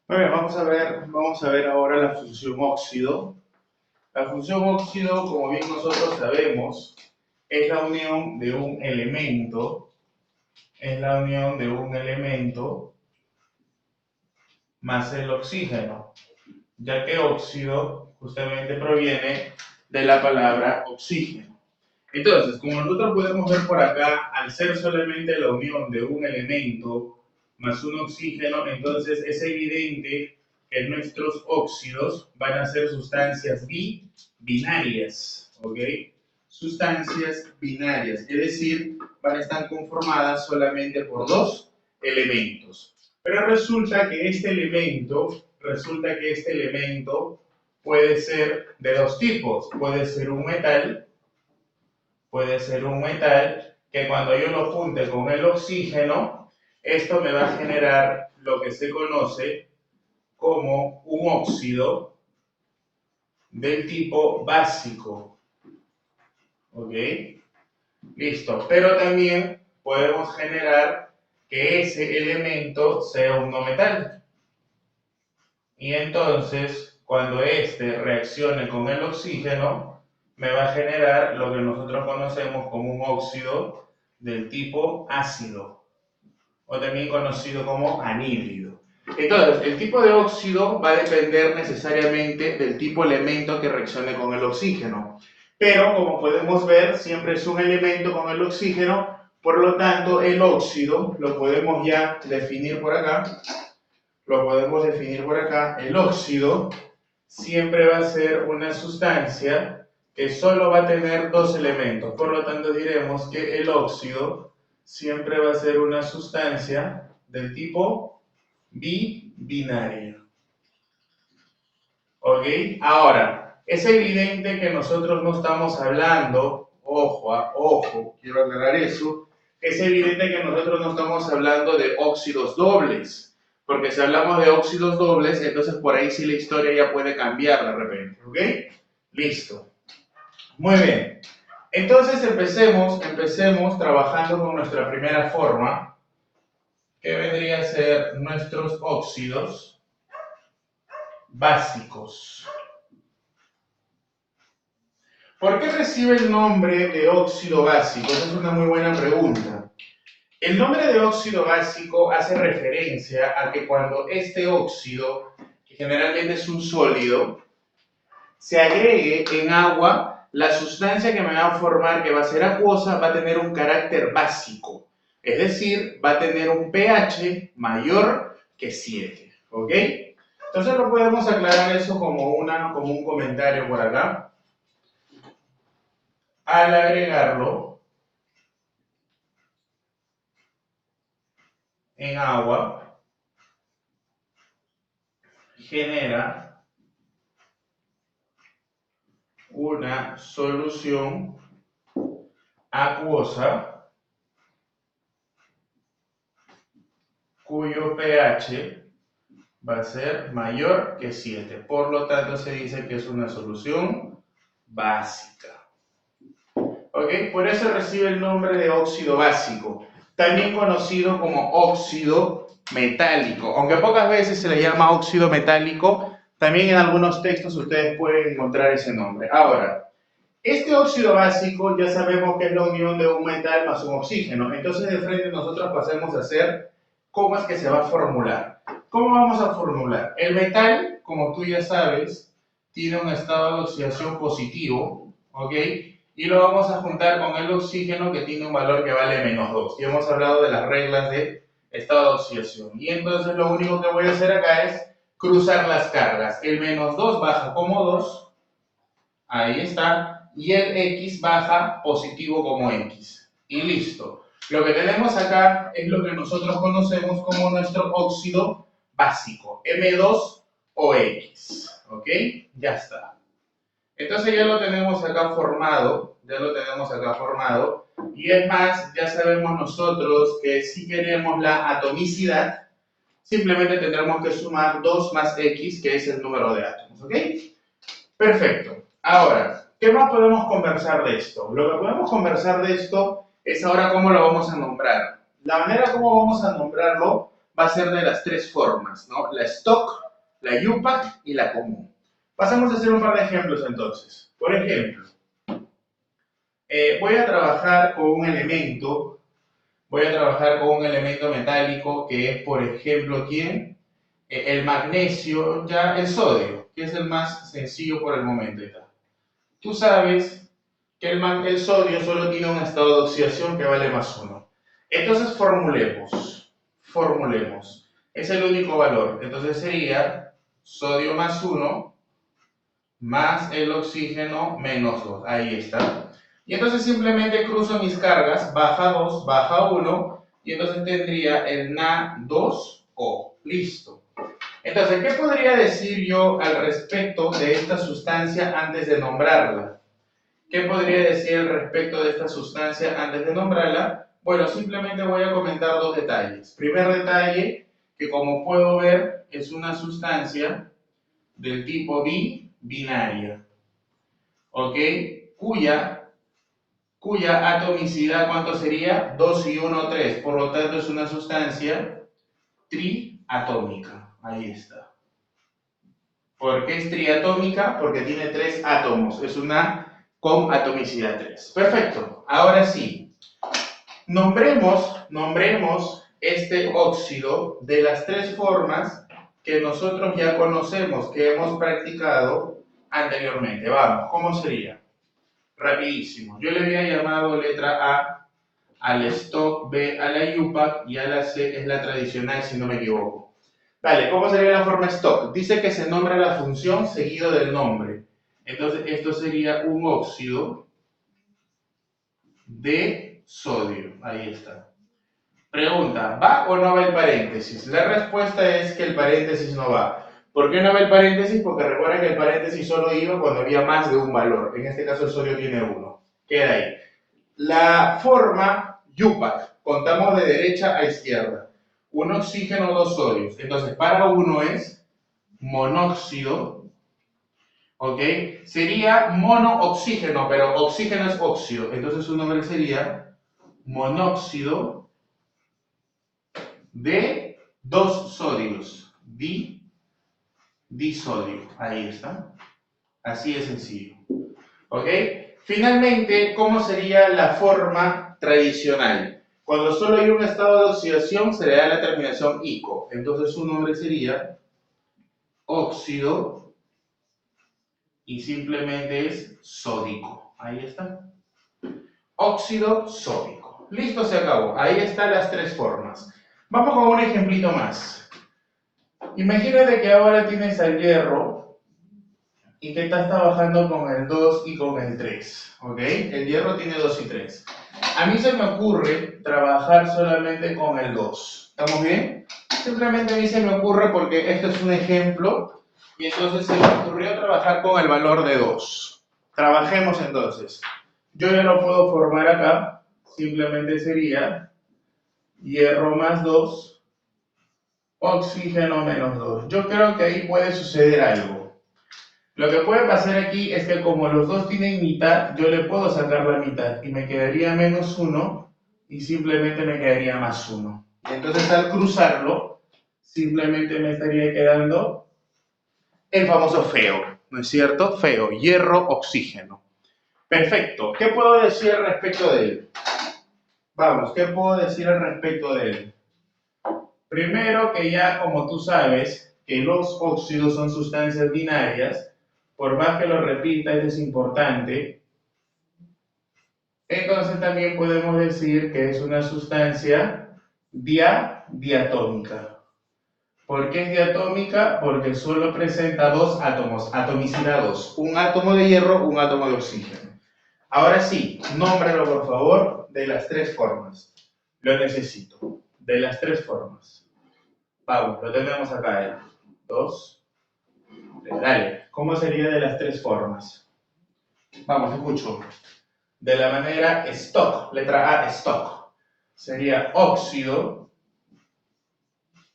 Muy bien, vamos a ver ahora la función óxido. La función óxido, como bien nosotros sabemos, es la unión de un elemento, es la unión de un elemento más el oxígeno, ya que óxido justamente proviene de la palabra oxígeno. Entonces, como nosotros podemos ver por acá, al ser solamente la unión de un elemento más un oxígeno, entonces es evidente que nuestros óxidos van a ser sustancias binarias, ¿ok? Sustancias binarias, es decir, van a estar conformadas solamente por dos elementos. Pero resulta que este elemento puede ser de dos tipos, puede ser un metal que cuando yo lo junte con el oxígeno, esto me va a generar lo que se conoce como un óxido del tipo básico. ¿Ok? Listo. Pero también podemos generar que ese elemento sea un no metal. Y entonces, cuando este reaccione con el oxígeno, me va a generar lo que nosotros conocemos como un óxido del tipo ácido, o también conocido como anhídrido. Entonces, el tipo de óxido va a depender necesariamente del tipo de elemento que reaccione con el oxígeno. Pero, como podemos ver, siempre es un elemento con el oxígeno, por lo tanto, el óxido lo podemos ya definir por acá. El óxido siempre va a ser una sustancia que solo va a tener dos elementos. Por lo tanto, diremos que el óxido siempre va a ser una sustancia del tipo binario. ¿Ok? Ahora, es evidente que nosotros no estamos hablando, ojo, quiero aclarar eso, es evidente que nosotros no estamos hablando de óxidos dobles, porque si hablamos de óxidos dobles, entonces por ahí sí la historia ya puede cambiar de repente, ¿ok? Listo. Muy bien. Entonces empecemos trabajando con nuestra primera forma, que vendría a ser nuestros óxidos básicos. ¿Por qué recibe el nombre de óxido básico? Esa es una muy buena pregunta. El nombre de óxido básico hace referencia a que cuando este óxido, que generalmente es un sólido, se agregue en agua, la sustancia que me va a formar, que va a ser acuosa, va a tener un carácter básico. Es decir, va a tener un pH mayor que 7. ¿Ok? Entonces lo podemos aclarar eso como un comentario por acá. Al agregarlo en agua, genera una solución acuosa cuyo pH va a ser mayor que 7. Por lo tanto, se dice que es una solución básica. ¿Ok? Por eso recibe el nombre de óxido básico, también conocido como óxido metálico. Aunque pocas veces se le llama óxido metálico, también en algunos textos ustedes pueden encontrar ese nombre. Ahora, este óxido básico ya sabemos que es la unión de un metal más un oxígeno. Entonces, de frente nosotros pasemos a hacer cómo es que se va a formular. ¿Cómo vamos a formular? El metal, como tú ya sabes, tiene un estado de oxidación positivo, ¿ok? Y lo vamos a juntar con el oxígeno que tiene un valor que vale -2. Y hemos hablado de las reglas de estado de oxidación. Y entonces lo único que voy a hacer acá es cruzar las cargas. El -2 baja como 2, ahí está, y el X baja positivo como X. Y listo. Lo que tenemos acá es lo que nosotros conocemos como nuestro óxido básico, M2OX. ¿Ok? Ya está. Entonces ya lo tenemos acá formado, y es más, ya sabemos nosotros que si queremos la atomicidad, simplemente tendremos que sumar 2 más X, que es el número de átomos, ¿ok? Perfecto. Ahora, ¿qué más podemos conversar de esto? Lo que podemos conversar de esto es ahora cómo lo vamos a nombrar. La manera como vamos a nombrarlo va a ser de las tres formas, ¿no? La stock, la UPAC y la común. Pasamos a hacer un par de ejemplos entonces. Por ejemplo, voy a trabajar con un elemento metálico que es, por ejemplo, ¿quién? El magnesio, ya el sodio, que es el más sencillo por el momento. Tú sabes que el sodio solo tiene un estado de oxidación que vale +1. Entonces formulemos. Es el único valor. Entonces sería sodio +1 más el oxígeno -2. Ahí está. Y entonces simplemente cruzo mis cargas, baja 2, baja 1, y entonces tendría el Na2O. Listo. Entonces, ¿qué podría decir yo al respecto de esta sustancia antes de nombrarla? ¿Qué podría decir al respecto de esta sustancia antes de nombrarla? Bueno, simplemente voy a comentar dos detalles. Primer detalle, que como puedo ver, es una sustancia del tipo binaria, ¿ok? Cuya atomicidad, ¿cuánto sería? 2 y 1, 3. Por lo tanto, es una sustancia triatómica. Ahí está. ¿Por qué es triatómica? Porque tiene 3 átomos. Es una con atomicidad 3. Perfecto. Ahora sí. Nombremos este óxido de las 3 formas que nosotros ya conocemos, que hemos practicado anteriormente. Vamos, ¿cómo sería? Rapidísimo. Yo le había llamado letra A al stock, B a la UPAC y a la C es la tradicional, si no me equivoco. Vale, ¿cómo sería la forma stock? Dice que se nombra la función seguido del nombre. Entonces, esto sería un óxido de sodio. Ahí está. Pregunta, ¿va o no va el paréntesis? La respuesta es que el paréntesis no va. ¿Por qué no va el paréntesis? Porque recuerda que el paréntesis solo iba cuando había más de un valor. En este caso el sodio tiene 1. Queda ahí. La forma UPAC, contamos de derecha a izquierda. Un oxígeno, 2 sodios. Entonces, para uno es monóxido, ¿ok? Sería monooxígeno, pero oxígeno es óxido. Entonces su nombre sería monóxido de 2 sodios. Disodio. Ahí está. Así de sencillo. ¿Ok? Finalmente, ¿cómo sería la forma tradicional? Cuando solo hay un estado de oxidación, se le da la terminación ico. Entonces su nombre sería óxido y simplemente es sódico. Ahí está. Óxido sódico. Listo, se acabó. Ahí están las 3 formas. Vamos con un ejemplito más. Imagínate que ahora tienes al hierro y que estás trabajando con el 2 y con el 3, ¿ok? El hierro tiene 2 y 3. A mí se me ocurre trabajar solamente con el 2. ¿Estamos bien? Simplemente a mí se me ocurre porque esto es un ejemplo y entonces se me ocurrió trabajar con el valor de 2. Trabajemos entonces. Yo ya lo puedo formar acá. Simplemente sería hierro más 2, oxígeno menos 2. Yo creo que ahí puede suceder algo. Lo que puede pasar aquí es que como los dos tienen mitad, yo le puedo sacar la mitad y me quedaría -1 y simplemente me quedaría +1. Y entonces al cruzarlo, simplemente me estaría quedando el famoso feo, ¿no es cierto? Feo, hierro, oxígeno. Perfecto. ¿Qué puedo decir al respecto de él? Vamos, ¿qué puedo decir al respecto de él? Primero que ya como tú sabes que los óxidos son sustancias binarias, por más que lo repita, es importante. Entonces también podemos decir que es una sustancia diatómica. ¿Por qué es diatómica? Porque solo presenta 2 átomos, atomicidad 2. Un átomo de hierro, un átomo de oxígeno. Ahora sí, nómbralo por favor de las 3 formas. Lo necesito. De las 3 formas. Vamos, lo tenemos acá. 2. Dale, ¿cómo sería de las 3 formas? Vamos, escucho. De la manera stock, letra A, stock. Sería óxido,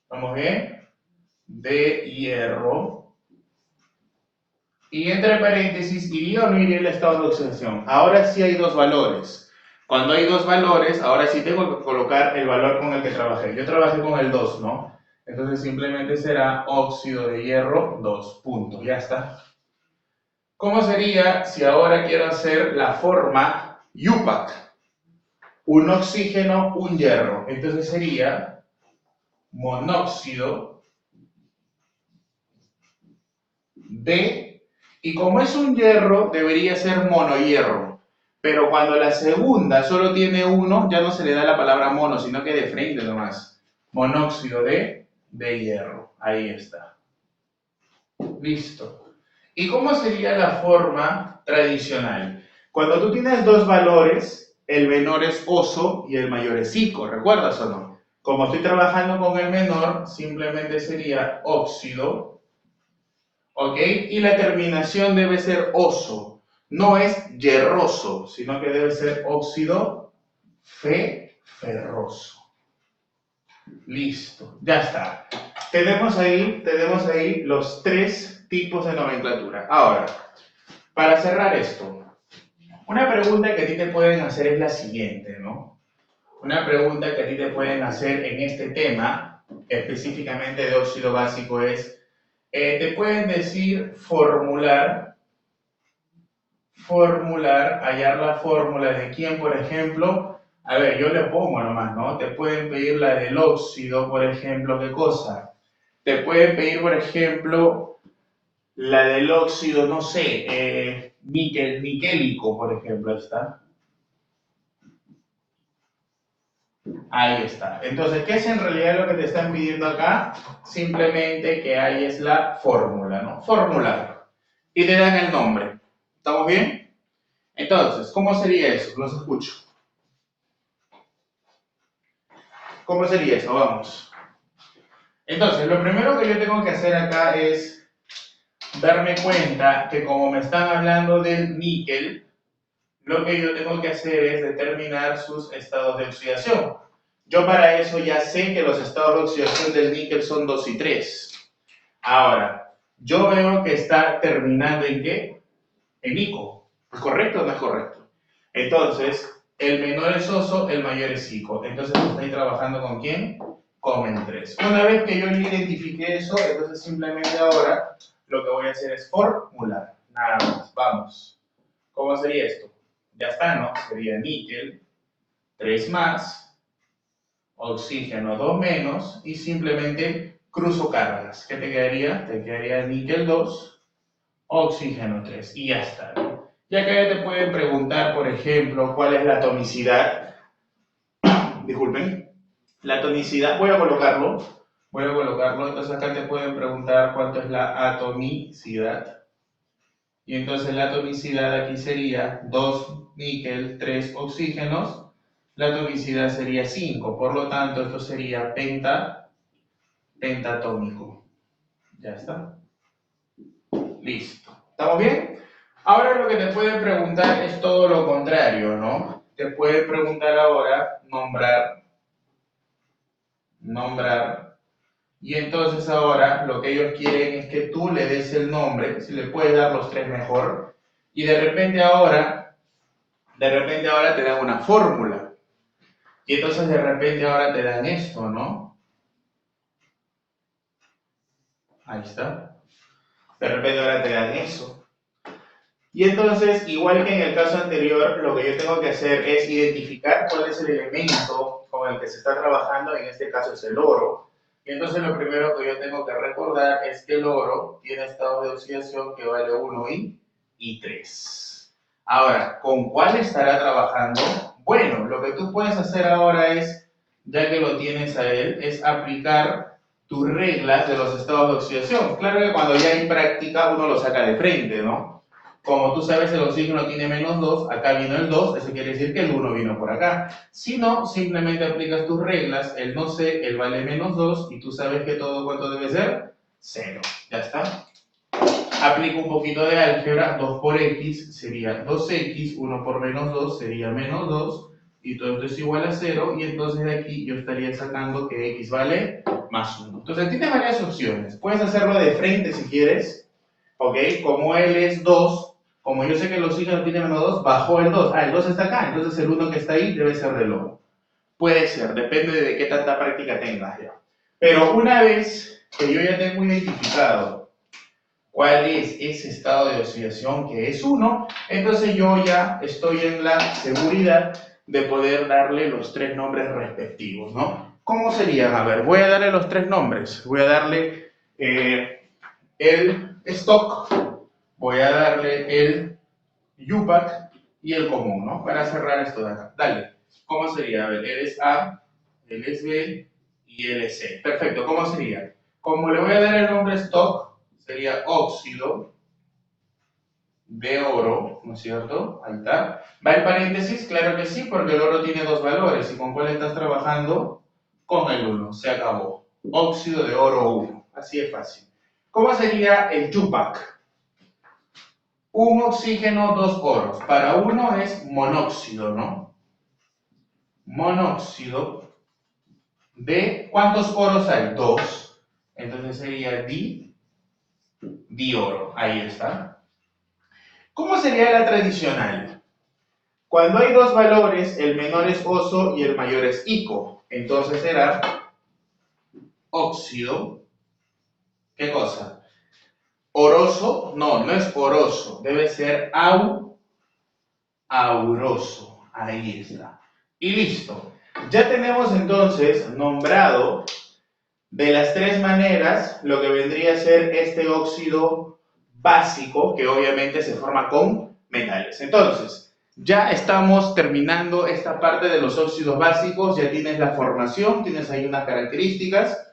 ¿vamos bien? De hierro. Y entre paréntesis, ¿iría o no iría el estado de oxidación? Ahora sí hay 2 valores. Cuando hay dos valores, ahora sí tengo que colocar el valor con el que trabajé. Yo trabajé con el 2, ¿no? Entonces simplemente será óxido de hierro 2, punto, ya está. ¿Cómo sería si ahora quiero hacer la forma UPAC? Un oxígeno, un hierro. Entonces sería monóxido de, y como es un hierro, debería ser monohierro. Pero cuando la segunda solo tiene uno, ya no se le da la palabra mono, sino que de frente nomás. Monóxido de hierro. Ahí está. Listo. ¿Y cómo sería la forma tradicional? Cuando tú tienes dos valores, el menor es oso y el mayor es ico, ¿recuerdas o no? Como estoy trabajando con el menor, simplemente sería óxido, ¿ok? Y la terminación debe ser oso, no es hierroso, sino que debe ser óxido ferroso. Listo, ya está. Tenemos ahí los tres tipos de nomenclatura. Ahora, para cerrar esto, una pregunta que a ti te pueden hacer es la siguiente, ¿no? Una pregunta que a ti te pueden hacer en este tema, específicamente de óxido básico, es, te pueden decir formular, hallar la fórmula de quién, por ejemplo. A ver, yo le pongo nomás, ¿no? Te pueden pedir la del óxido, por ejemplo, ¿qué cosa? Te pueden pedir, por ejemplo, la del óxido, no sé, niquélico, por ejemplo, ¿está? Ahí está. Entonces, ¿qué es en realidad lo que te están pidiendo acá? Simplemente que ahí es la fórmula, ¿no? Formular. Y te dan el nombre. ¿Estamos bien? Entonces, ¿cómo sería eso? Los escucho. ¿Cómo sería eso? Vamos. Entonces, lo primero que yo tengo que hacer acá es darme cuenta que como me están hablando del níquel, lo que yo tengo que hacer es determinar sus estados de oxidación. Yo para eso ya sé que los estados de oxidación del níquel son 2 y 3. Ahora, yo veo que está terminando en ¿qué? En ico. ¿Es correcto o no es correcto? Entonces, el menor es oso, el mayor es ico. Entonces, estoy trabajando ¿con quién? Con el 3. Una vez que yo identifique eso, entonces simplemente ahora lo que voy a hacer es formular. Nada más. Vamos. ¿Cómo sería esto? Ya está, ¿no? Sería níquel, 3 más, oxígeno 2 menos, y simplemente cruzo cargas. ¿Qué te quedaría? Te quedaría níquel 2, oxígeno 3, y ya está. Y acá ya te pueden preguntar, por ejemplo, cuál es la atomicidad. Disculpen. La atomicidad, voy a colocarlo. Entonces acá te pueden preguntar cuánto es la atomicidad. Y entonces la atomicidad aquí sería 2 níquel, 3 oxígenos. La atomicidad sería 5. Por lo tanto, esto sería pentatómico. Ya está. Listo. ¿Estamos bien? Ahora lo que te pueden preguntar es todo lo contrario, ¿no? Te pueden preguntar ahora nombrar. Y entonces ahora lo que ellos quieren es que tú le des el nombre, si le puedes dar los tres mejor. Y de repente ahora te dan una fórmula. Y entonces de repente ahora te dan esto, ¿no? Ahí está. De repente ahora te dan eso. Y entonces, igual que en el caso anterior, lo que yo tengo que hacer es identificar cuál es el elemento con el que se está trabajando, en este caso es el oro. Y entonces lo primero que yo tengo que recordar es que el oro tiene estado de oxidación que vale 1 y 3. Ahora, ¿con cuál estará trabajando? Bueno, lo que tú puedes hacer ahora es, ya que lo tienes a él, es aplicar tus reglas de los estados de oxidación. Claro que cuando ya hay práctica uno lo saca de frente, ¿no? Como tú sabes, el oxígeno tiene menos 2, acá vino el 2, eso quiere decir que el 1 vino por acá. Si no, simplemente aplicas tus reglas, el no sé, el vale menos 2, y tú sabes que todo cuánto debe ser, 0. Ya está. Aplico un poquito de álgebra, 2 por x sería 2x, 1 por menos 2 sería menos 2, y todo esto es igual a 0, y entonces de aquí yo estaría sacando que x vale más 1. Entonces tienes varias opciones. Puedes hacerlo de frente si quieres, ¿ok? Como él es 2, Como yo sé que el oxígeno tiene menos 2, bajó el 2. Ah, el 2 está acá, entonces el 1 que está ahí debe ser del oro. Puede ser, depende de qué tanta práctica tengas ya. Pero una vez que yo ya tengo identificado cuál es ese estado de oxidación que es 1, entonces yo ya estoy en la seguridad de poder darle los 3 nombres respectivos, ¿no? ¿Cómo serían? A ver, voy a darle los 3 nombres. Voy a darle el stock, voy a darle el UPAC y el común, ¿no? Para cerrar esto de acá. Dale. ¿Cómo sería? A ver, él es A, él es B y él es C. Perfecto, ¿cómo sería? Como le voy a dar el nombre stock, sería óxido de oro, ¿no es cierto? Ahí está. ¿Va el paréntesis? Claro que sí, porque el oro tiene 2 valores. ¿Y con cuál estás trabajando? Con el 1. Se acabó. Óxido de oro 1. Así es fácil. ¿Cómo sería el UPAC? Un oxígeno, 2 oros. Para uno es monóxido, ¿no? Monóxido de... ¿Cuántos oros hay? 2. Entonces sería dioro. Ahí está. ¿Cómo sería la tradicional? Cuando hay 2 valores, el menor es oso y el mayor es ico. Entonces será óxido. ¿Qué cosa? ¿Oroso? No, no es oroso. Debe ser auroso. Ahí está. Y listo. Ya tenemos entonces nombrado de las 3 maneras lo que vendría a ser este óxido básico, que obviamente se forma con metales. Entonces, ya estamos terminando esta parte de los óxidos básicos. Ya tienes la formación, tienes ahí unas características,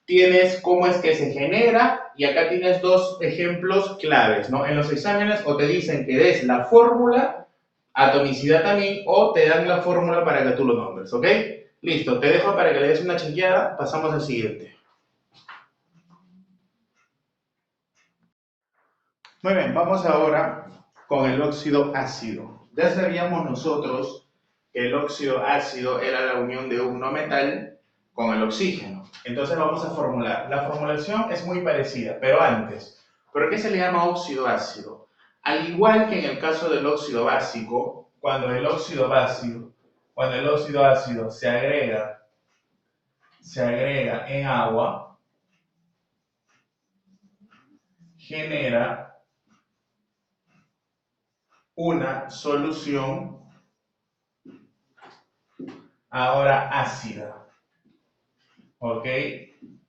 tienes cómo es que se genera, y acá tienes 2 ejemplos claves, ¿no? En los exámenes o te dicen que des la fórmula, atomicidad también, o te dan la fórmula para que tú lo nombres, ¿ok? Listo, te dejo para que le des una chequeada, pasamos al siguiente. Muy bien, vamos ahora con el óxido ácido. Ya sabíamos nosotros que el óxido ácido era la unión de un no metal con el oxígeno. Entonces vamos a formular. La formulación es muy parecida, pero antes, ¿por qué se le llama óxido ácido? Al igual que en el caso del óxido básico, cuando el óxido ácido se agrega en agua, genera una solución ahora ácida, ¿ok?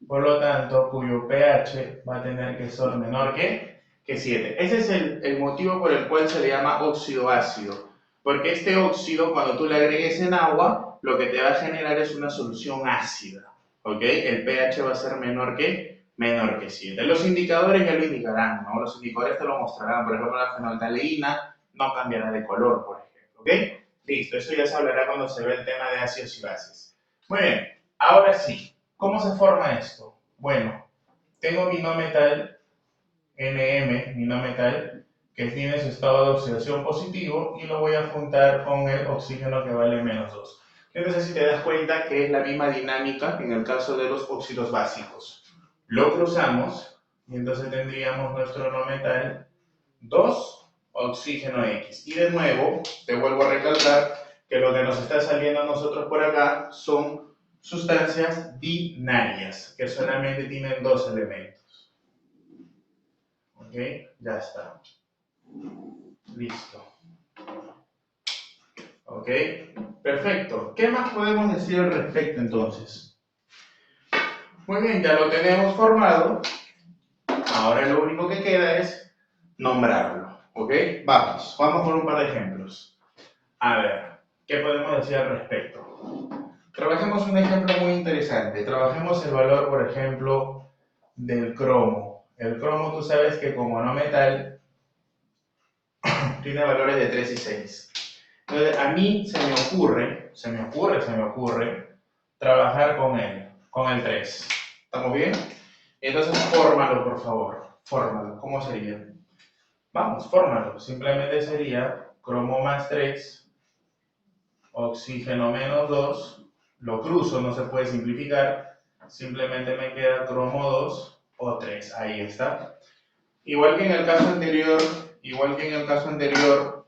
Por lo tanto, cuyo pH va a tener que ser menor que 7. Ese es el motivo por el cual se le llama óxido ácido, porque este óxido, cuando tú le agregues en agua, lo que te va a generar es una solución ácida, ¿ok? El pH va a ser menor que 7. Los indicadores ya lo indicarán, ¿no? Los indicadores te lo mostrarán. Por ejemplo, la fenolftaleína no cambiará de color, por ejemplo, ¿ok? Listo, eso ya se hablará cuando se ve el tema de ácidos y bases. Muy bien, ahora sí, ¿cómo se forma esto? Bueno, tengo mi no metal, NM, mi no metal, que tiene su estado de oxidación positivo, y lo voy a juntar con el oxígeno que vale menos 2. Yo no sé si te das cuenta que es la misma dinámica que en el caso de los óxidos básicos. Lo cruzamos y entonces tendríamos nuestro no metal 2, oxígeno X. Y de nuevo, te vuelvo a recalcar que lo que nos está saliendo a nosotros por acá son sustancias binarias, que solamente tienen 2 elementos. ¿Ok? Ya está. Listo. ¿Ok? Perfecto. ¿Qué más podemos decir al respecto entonces? Muy bien, ya lo tenemos formado. Ahora lo único que queda es nombrarlo. ¿Ok? Vamos con un par de ejemplos. A ver, ¿qué podemos decir al respecto? Trabajemos un ejemplo muy interesante. Trabajemos el valor, por ejemplo, del cromo. El cromo, tú sabes que como no metal, tiene valores de 3 y 6. Entonces, a mí se me ocurre trabajar con él, con el 3. ¿Estamos bien? Entonces, fórmalo, por favor. Fórmalo. ¿Cómo sería? Vamos, fórmalo. Simplemente sería cromo más 3, oxígeno menos 2. Lo cruzo, no se puede simplificar. Simplemente me queda cromo 2 o 3. Ahí está. Igual que en el caso anterior, igual que en el caso anterior,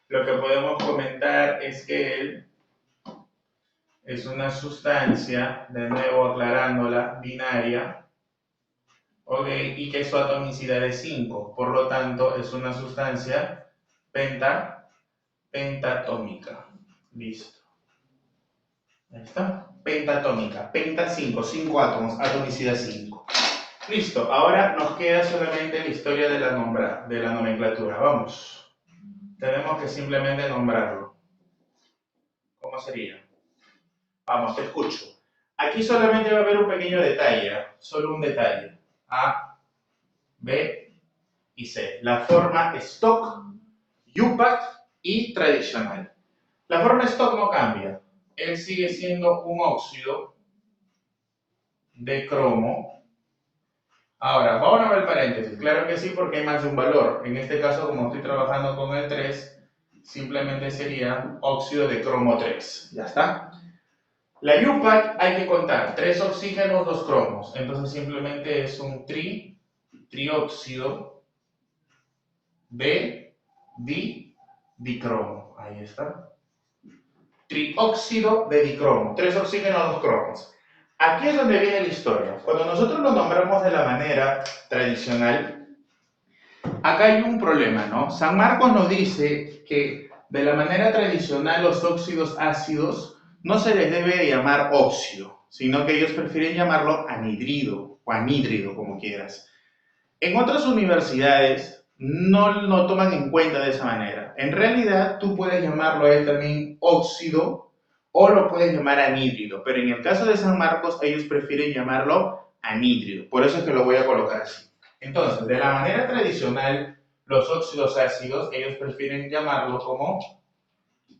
lo que podemos comentar es que él es una sustancia, de nuevo aclarándola, binaria, ¿ok? Y que su atomicidad es 5, por lo tanto es una sustancia pentatómica. Listo. Ahí está. Pentatómica, penta 5, 5 átomos, atomicidad 5. Listo, ahora nos queda solamente la historia de la nomenclatura. Vamos. Tenemos que simplemente nombrarlo. ¿Cómo sería? Vamos, te escucho. Aquí solamente va a haber un pequeño detalle, solo un detalle. A, B y C. La forma stock, UPAC y tradicional. La forma stock no cambia. Él sigue siendo un óxido de cromo. Ahora, vamos a ver el paréntesis. Claro que sí, porque hay más de un valor. En este caso, como estoy trabajando con el 3, simplemente sería óxido de cromo 3. ¿Ya está? La UPAC hay que contar 3 oxígenos, 2 cromos. Entonces simplemente es un trióxido de dicromo. Ahí está. Trióxido de dicromo. 3 oxígenos, 2 cromos. Aquí es donde viene la historia. Cuando nosotros lo nombramos de la manera tradicional, acá hay un problema, ¿no? San Marcos nos dice que de la manera tradicional los óxidos ácidos no se les debe llamar óxido, sino que ellos prefieren llamarlo anhidrido o anhídrido, como quieras. En otras universidades no lo toman en cuenta de esa manera. En realidad, tú puedes llamarlo a él también óxido o lo puedes llamar anhídrido, pero en el caso de San Marcos, ellos prefieren llamarlo anhídrido. Por eso es que lo voy a colocar así. Entonces, de la manera tradicional, los óxidos ácidos, ellos prefieren llamarlo como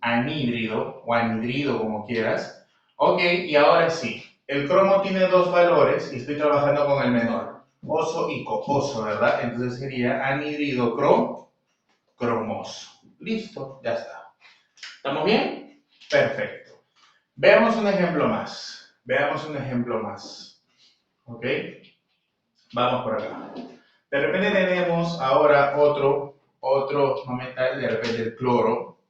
anhídrido o anhidrido, como quieras. Ok, y ahora sí, el cromo tiene 2 valores y estoy trabajando con el menor. Oso y cojoso, ¿verdad? Entonces sería anhidrido cromoso. Listo, ya está. ¿Estamos bien? Perfecto. Veamos un ejemplo más. Veamos un ejemplo más. ¿Ok? Vamos por acá. De repente tenemos ahora otro no metal, de repente el cloro,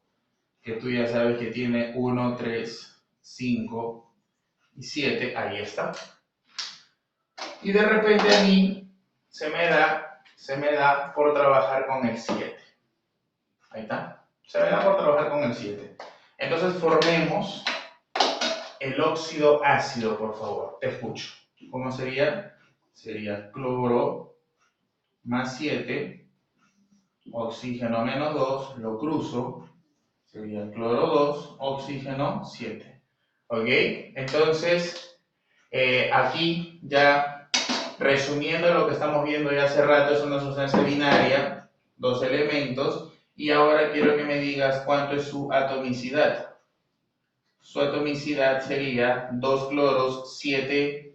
que tú ya sabes que tiene 1, 3, 5 y 7. Ahí está. Y de repente a mí se me da por trabajar con el 7. Ahí está. Se me da por trabajar con el 7. Entonces formemos el óxido ácido, por favor. Te escucho. ¿Cómo sería? Sería cloro más 7, oxígeno menos 2, lo cruzo. Sería cloro 2, oxígeno 7. ¿Ok? Entonces, aquí ya resumiendo lo que estamos viendo ya hace rato, es una sustancia binaria, 2 elementos, y ahora quiero que me digas cuánto es su atomicidad. Su atomicidad sería 2 cloros, 7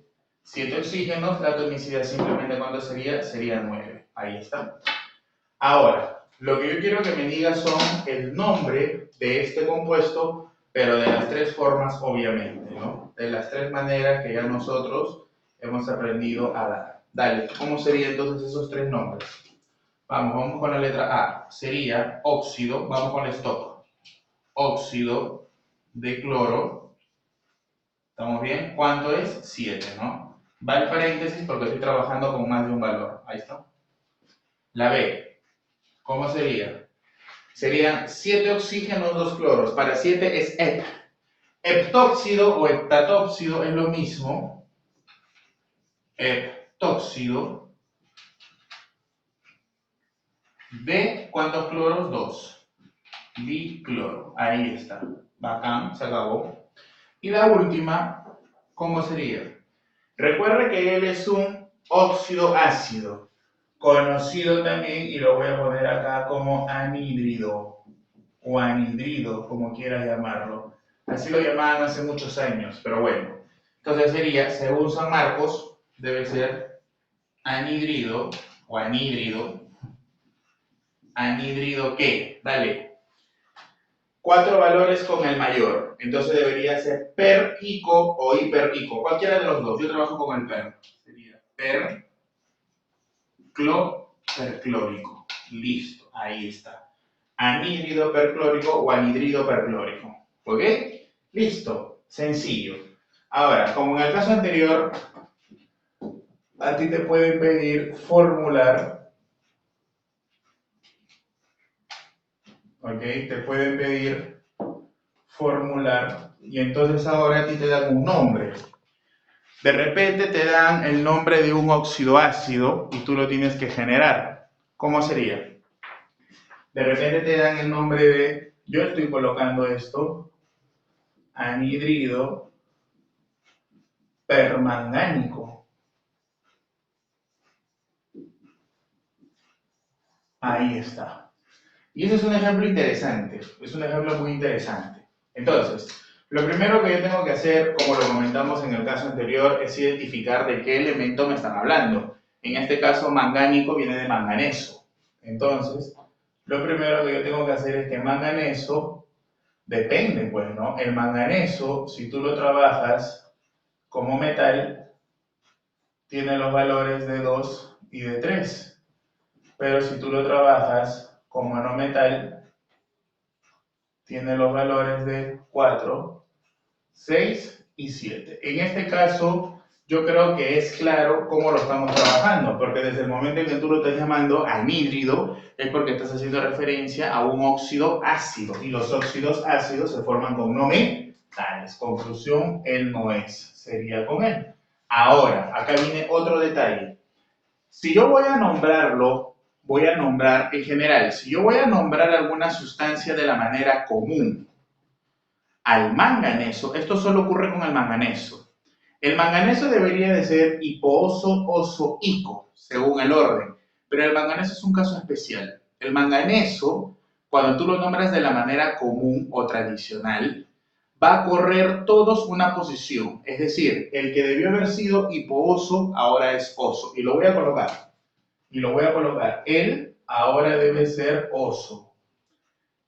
oxígenos, la atomicidad simplemente ¿cuánto sería? Sería 9. Ahí está. Ahora, lo que yo quiero que me digas son el nombre de este compuesto, pero de las 3 formas, obviamente, ¿no? De las 3 maneras que ya nosotros hemos aprendido a dar. Dale, ¿cómo serían entonces esos 3 nombres? Vamos con la letra A. Sería óxido, vamos con el stop. Óxido de cloro. ¿Estamos bien? ¿Cuánto es? 7, ¿no? Va el paréntesis porque estoy trabajando con más de un valor. Ahí está. La B. ¿Cómo sería? Serían 7 oxígenos, 2 cloros. Para 7 es hep. Heptóxido o heptatóxido es lo mismo. Heptóxido de ¿cuántos cloros? 2. Dicloro. Ahí está. Bacán, se acabó. Y la última, ¿cómo sería? Recuerda que él es un óxido ácido, conocido también, y lo voy a poner acá como anhídrido o anhidrido, como quieras llamarlo. Así lo llamaban hace muchos años, pero bueno. Entonces sería, según San Marcos, debe ser anhidrido o anhídrido. ¿Anhídrido qué? Dale. 4 valores con el mayor. Entonces debería ser per-ico o hiper-ico. Cualquiera de los dos. Yo trabajo con el per. Sería perclórico. Listo. Ahí está. Anhídrido perclórico o anhidrido perclórico. ¿Ok? Listo. Sencillo. Ahora, como en el caso anterior, a ti te pueden pedir formular. ¿Ok? Te pueden pedir formular. Y entonces ahora a ti te dan un nombre. De repente te dan el nombre de un óxido ácido y tú lo tienes que generar. ¿Cómo sería? De repente te dan el nombre de, yo estoy colocando esto, anhidrido permangánico. Ahí está. Y ese es un ejemplo interesante, es un ejemplo muy interesante. Entonces, lo primero que yo tengo que hacer, como lo comentamos en el caso anterior, es identificar de qué elemento me están hablando. En este caso, mangánico viene de manganeso. Entonces, lo primero que yo tengo que hacer es que manganeso, depende, pues, ¿no? El manganeso, si tú lo trabajas como metal, tiene los valores de 2 y de 3. Pero si tú lo trabajas como no metal, tiene los valores de 4, 6 y 7. En este caso, yo creo que es claro cómo lo estamos trabajando, porque desde el momento en que tú lo estás llamando anhídrido, es porque estás haciendo referencia a un óxido ácido, y los óxidos ácidos se forman con no metales. Conclusión, él no es, sería con él. Ahora, acá viene otro detalle. Si yo voy a nombrarlo, voy a nombrar en general, si yo voy a nombrar alguna sustancia de la manera común al manganeso, esto solo ocurre con el manganeso. El manganeso debería de ser hiposo, oso, ico, según el orden, pero el manganeso es un caso especial. El manganeso, cuando tú lo nombras de la manera común o tradicional, va a correr todos una posición, es decir, el que debió haber sido hipooso ahora es oso, y lo voy a colocar. Él ahora debe ser oso.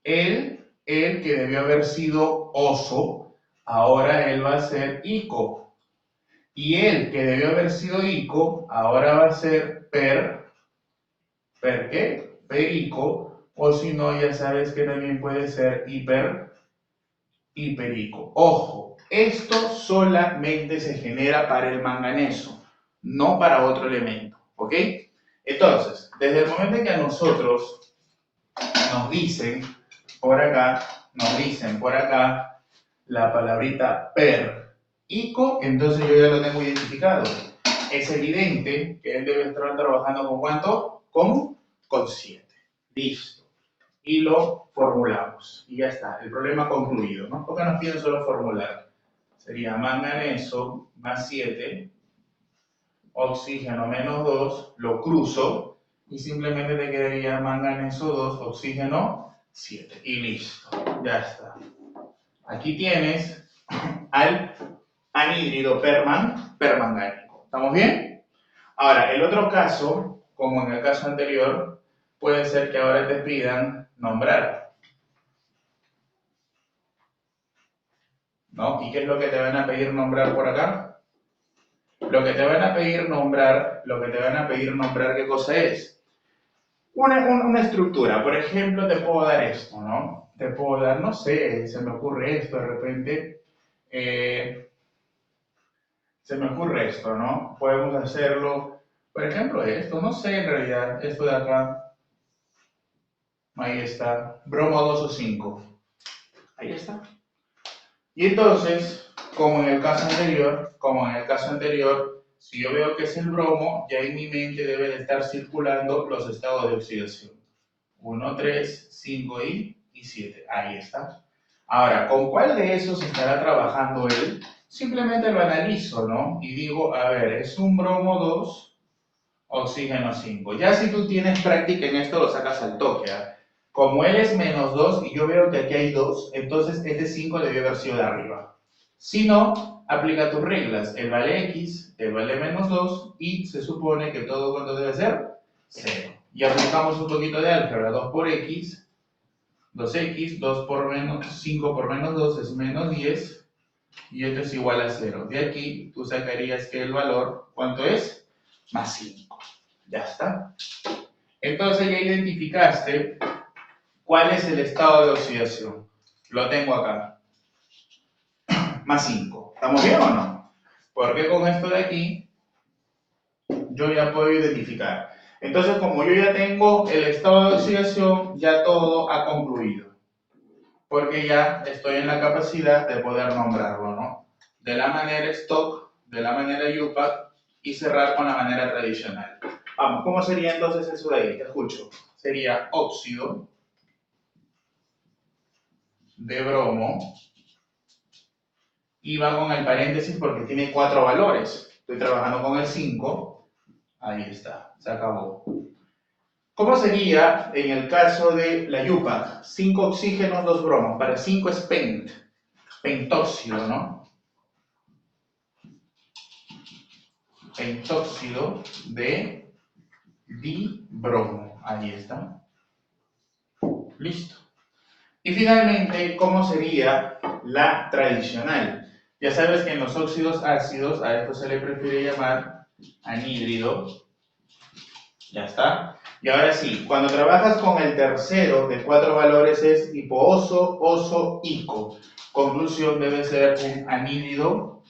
Él que debió haber sido oso, ahora él va a ser ico. Y él que debió haber sido ico, ahora va a ser ¿per qué? Perico. O si no, ya sabes que también puede ser hiperico. Ojo, esto solamente se genera para el manganeso, no para otro elemento. ¿Ok? Entonces, desde el momento en que a nosotros nos dicen por acá, la palabrita per, ico, entonces yo ya lo tengo identificado. Es evidente que él debe estar trabajando con ¿cuánto? Con 7. Listo. Y lo formulamos. Y ya está, el problema concluido, ¿no? Porque nos piden solo formular. Sería manganeso más 7, oxígeno menos 2, lo cruzo y simplemente te quedaría manganeso 2, oxígeno 7. Y listo, ya está. Aquí tienes al anhídrido permangánico. ¿Estamos bien? Ahora, el otro caso, como en el caso anterior, puede ser que ahora te pidan nombrar. ¿No? ¿Y qué es lo que te van a pedir nombrar por acá? Lo que te van a pedir nombrar, ¿qué cosa es? Una estructura. Por ejemplo, te puedo dar esto, ¿no? Te puedo dar, no sé, se me ocurre esto de repente. Se me ocurre esto, ¿no? Podemos hacerlo, por ejemplo, esto, no sé en realidad, esto de acá. Ahí está, bromo 2 o 5. Ahí está. Y entonces, como en el caso anterior, si yo veo que es el bromo, ya en mi mente debe de estar circulando los estados de oxidación. 1, 3, 5 y 7. Ahí está. Ahora, ¿con cuál de esos estará trabajando él? Simplemente lo analizo, ¿no? Y digo, a ver, es un bromo 2, oxígeno 5. Ya si tú tienes práctica en esto, lo sacas al toque, ¿eh? Como él es menos 2 y yo veo que aquí hay 2, entonces este 5 debió haber sido de arriba. Si no, aplica tus reglas. Él vale x, él vale menos 2 y se supone que todo cuánto debe ser 0. Y aplicamos un poquito de álgebra. 2 por x, 2x, 2 por menos 5 por menos 2 es menos 10 y esto es igual a 0. De aquí tú sacarías que el valor, ¿cuánto es? Más 5. Ya está. Entonces ya identificaste cuál es el estado de oxidación. Lo tengo acá. Más 5. ¿Estamos bien o no? Porque con esto de aquí, yo ya puedo identificar. Entonces, como yo ya tengo el estado de oxidación, ya todo ha concluido. Porque ya estoy en la capacidad de poder nombrarlo, ¿no? De la manera stock, de la manera UPAC y cerrar con la manera tradicional. Vamos, ¿cómo sería entonces eso de ahí? Te escucho. Sería óxido de bromo y va con el paréntesis porque tiene 4 valores. Estoy trabajando con el 5. Ahí está, se acabó. ¿Cómo sería en el caso de la UPAC? 5 oxígenos, 2 bromos. Para 5 es pentóxido, ¿no? Pentóxido de dibromo. Ahí está. Listo. Y finalmente, ¿cómo sería la tradicional? Ya sabes que en los óxidos ácidos, a esto se le prefiere llamar anhídrido. Ya está. Y ahora sí, cuando trabajas con el tercero de 4 valores es hipooso, oso, ico. Conclusión debe ser un anhídrido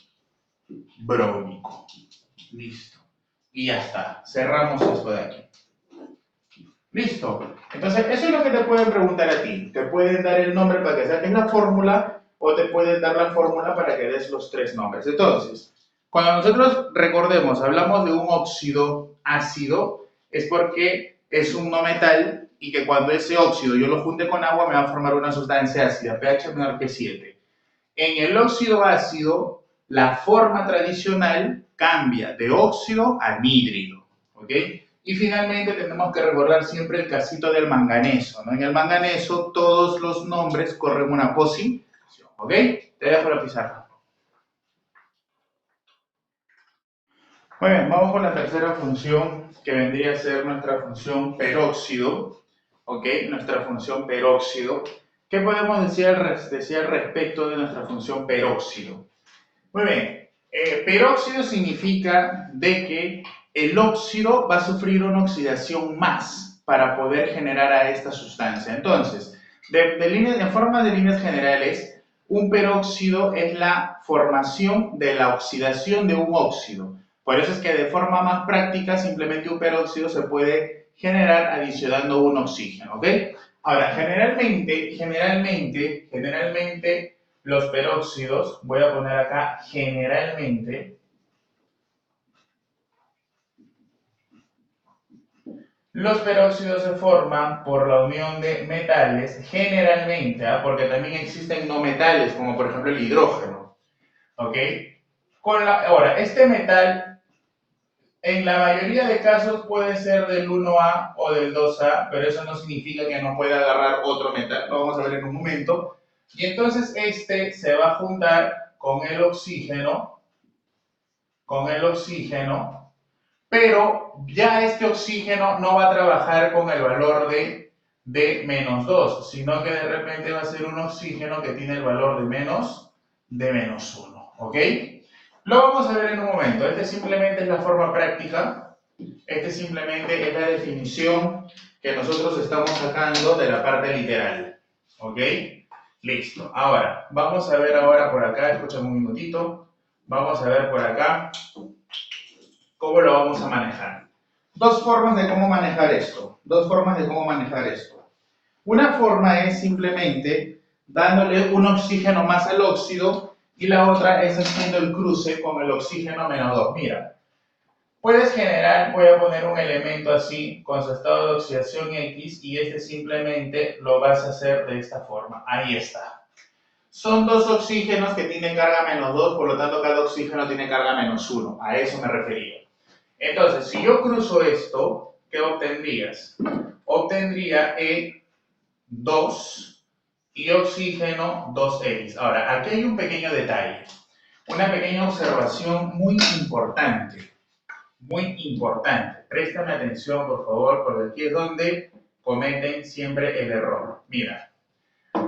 brómico. Listo. Y ya está. Cerramos esto de aquí. Listo. Entonces, eso es lo que te pueden preguntar a ti. Te pueden dar el nombre para que saques la fórmula o te pueden dar la fórmula para que des los 3 nombres. Entonces, cuando nosotros, recordemos, hablamos de un óxido ácido, es porque es un no metal y que cuando ese óxido yo lo junte con agua me va a formar una sustancia ácida, pH menor que 7. En el óxido ácido, la forma tradicional cambia de óxido a anhídrido. ¿Ok? Y finalmente tenemos que recordar siempre el casito del manganeso, ¿no? En el manganeso todos los nombres corren una posición, ¿ok? Te dejo la pizarra. Muy bien, vamos con la tercera función que vendría a ser nuestra función peróxido, ¿ok? Nuestra función peróxido. ¿Qué podemos decir al respecto de nuestra función peróxido? Muy bien, peróxido significa de que el óxido va a sufrir una oxidación más para poder generar a esta sustancia. Entonces, en forma de líneas generales, un peróxido es la formación de la oxidación de un óxido. Por eso es que de forma más práctica, simplemente un peróxido se puede generar adicionando un oxígeno, ¿ok? Ahora, generalmente, los peróxidos, voy a poner acá generalmente, los peróxidos se forman por la unión de metales, generalmente, porque también existen no metales, como por ejemplo el hidrógeno, ¿ok? Ahora, este metal, en la mayoría de casos puede ser del 1A o del 2A, pero eso no significa que no pueda agarrar otro metal, lo vamos a ver en un momento. Y entonces este se va a juntar con el oxígeno, pero ya este oxígeno no va a trabajar con el valor de menos 2, sino que de repente va a ser un oxígeno que tiene el valor de menos 1, ¿ok? Lo vamos a ver en un momento. Este simplemente es la forma práctica, este simplemente es la definición que nosotros estamos sacando de la parte literal, ¿ok? Listo. Ahora, vamos a ver ahora por acá, escúchame un minutito, vamos a ver por acá cómo lo vamos a manejar. Dos formas de cómo manejar esto. Una forma es simplemente dándole un oxígeno más al óxido y la otra es haciendo el cruce con el oxígeno -2. Mira, puedes generar, voy a poner un elemento así con su estado de oxidación X y este simplemente lo vas a hacer de esta forma. Ahí está. Son dos oxígenos que tienen carga -2, por lo tanto cada oxígeno tiene carga -1. A eso me refería. Entonces, si yo cruzo esto, ¿qué obtendrías? Obtendría E2 y oxígeno 2X. Ahora, aquí hay un pequeño detalle, una pequeña observación muy importante. Préstame atención, por favor, porque aquí es donde cometen siempre el error. Mira,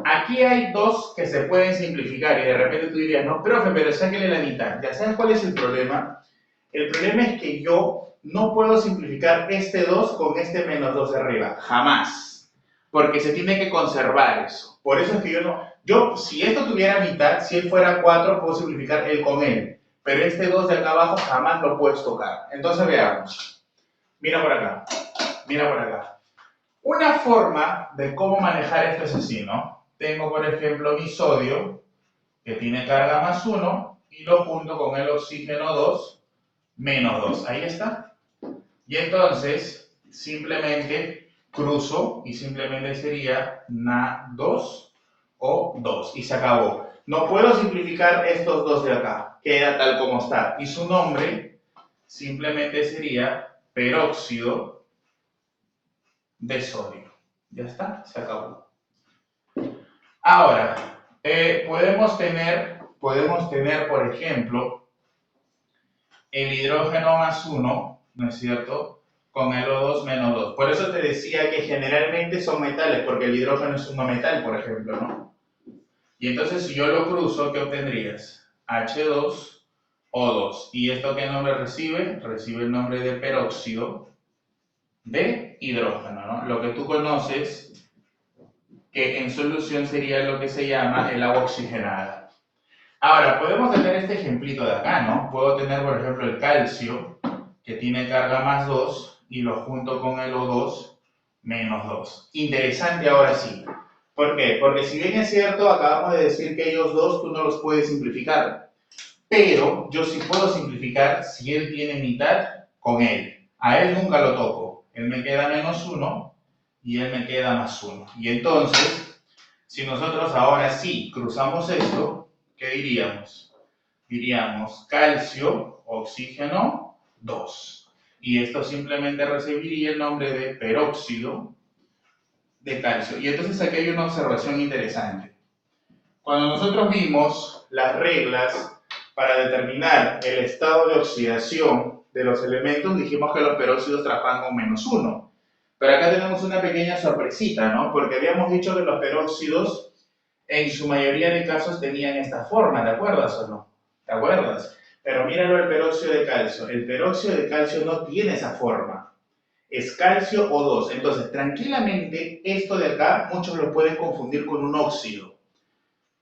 aquí hay dos que se pueden simplificar y de repente tú dirías, no, profe, pero sáquele la mitad. ¿Ya sabes cuál es el problema? El problema es que yo no puedo simplificar este 2 con este menos 2 de arriba, jamás, porque se tiene que conservar eso. Por eso es que si esto tuviera mitad, si él fuera 4, puedo simplificar él con él, pero este 2 de acá abajo jamás lo puedes tocar. Entonces veamos, mira por acá, mira por acá. Una forma de cómo manejar esto es así, ¿no? Tengo, por ejemplo, mi sodio, que tiene carga más 1, y lo junto con el oxígeno 2, menos 2. Ahí está. Y entonces, simplemente cruzo y simplemente sería Na2 o 2. Y se acabó. No puedo simplificar estos dos de acá. Queda tal como está. Y su nombre simplemente sería peróxido de sodio. Ya está, se acabó. Ahora, podemos tener, por ejemplo, el hidrógeno más 1, ¿no es cierto?, con el O2 menos 2. Por eso te decía que generalmente son metales, porque el hidrógeno es un no metal, por ejemplo, ¿no? Y entonces, si yo lo cruzo, ¿qué obtendrías? H2O2. ¿Y esto qué nombre recibe? Recibe el nombre de peróxido de hidrógeno, ¿no? Lo que tú conoces, que en solución sería lo que se llama el agua oxigenada. Ahora, podemos tener este ejemplito de acá, ¿no? Puedo tener, por ejemplo, el calcio, que tiene carga más 2, y lo junto con el O2 menos 2. Interesante ahora sí. ¿Por qué? Porque si bien es cierto, acabamos de decir que ellos dos tú no los puedes simplificar. Pero yo sí puedo simplificar si él tiene mitad con él. A él nunca lo toco. Él me queda menos 1 y él me queda más 1. Y entonces, si nosotros ahora sí cruzamos esto, ¿qué diríamos? Diríamos calcio, oxígeno, 2. Y esto simplemente recibiría el nombre de peróxido de calcio. Y entonces aquí hay una observación interesante. Cuando nosotros vimos las reglas para determinar el estado de oxidación de los elementos, dijimos que los peróxidos trabajan con menos 1. Pero acá tenemos una pequeña sorpresita, ¿no? Porque habíamos dicho que los peróxidos en su mayoría de casos tenían esta forma, ¿te acuerdas o no? ¿Te acuerdas? Pero míralo el peróxido de calcio. El peróxido de calcio no tiene esa forma. Es calcio O2. Entonces, tranquilamente, esto de acá, muchos lo pueden confundir con un óxido.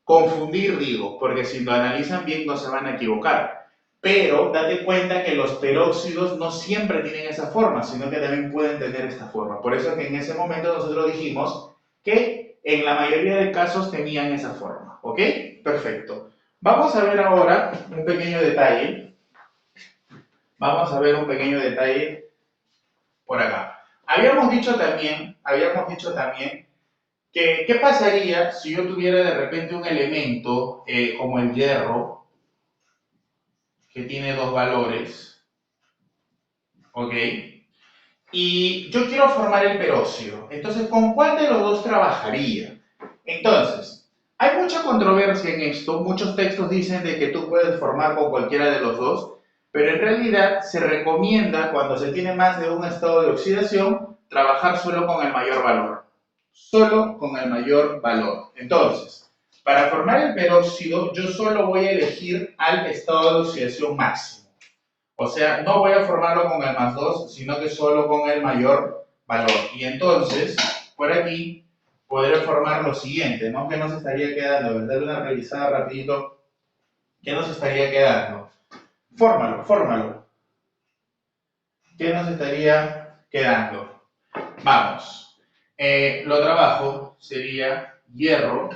Confundir, digo, porque si lo analizan bien no se van a equivocar. Pero date cuenta que los peróxidos no siempre tienen esa forma, sino que también pueden tener esta forma. Por eso es que en ese momento nosotros dijimos que en la mayoría de casos tenían esa forma. ¿Ok? Perfecto. Vamos a ver ahora un pequeño detalle. Vamos a ver un pequeño detalle por acá. Habíamos dicho también que, ¿qué pasaría si yo tuviera de repente un elemento como el hierro, que tiene dos valores, ¿ok? Y yo quiero formar el peróxido. Entonces, ¿con cuál de los dos trabajaría? Entonces, hay mucha controversia en esto. Muchos textos dicen de que tú puedes formar con cualquiera de los dos, pero en realidad se recomienda, cuando se tiene más de un estado de oxidación, trabajar solo con el mayor valor. Solo con el mayor valor. Entonces, para formar el peróxido, yo solo voy a elegir al estado de oxidación máximo. O sea, no voy a formarlo con el más 2, sino que solo con el mayor valor. Y entonces, por aquí, podré formar lo siguiente, ¿no? ¿Qué nos estaría quedando? Voy a darle una revisada rapidito. ¿Qué nos estaría quedando? Fórmalo. ¿Qué nos estaría quedando? Vamos. Lo trabajo sería hierro,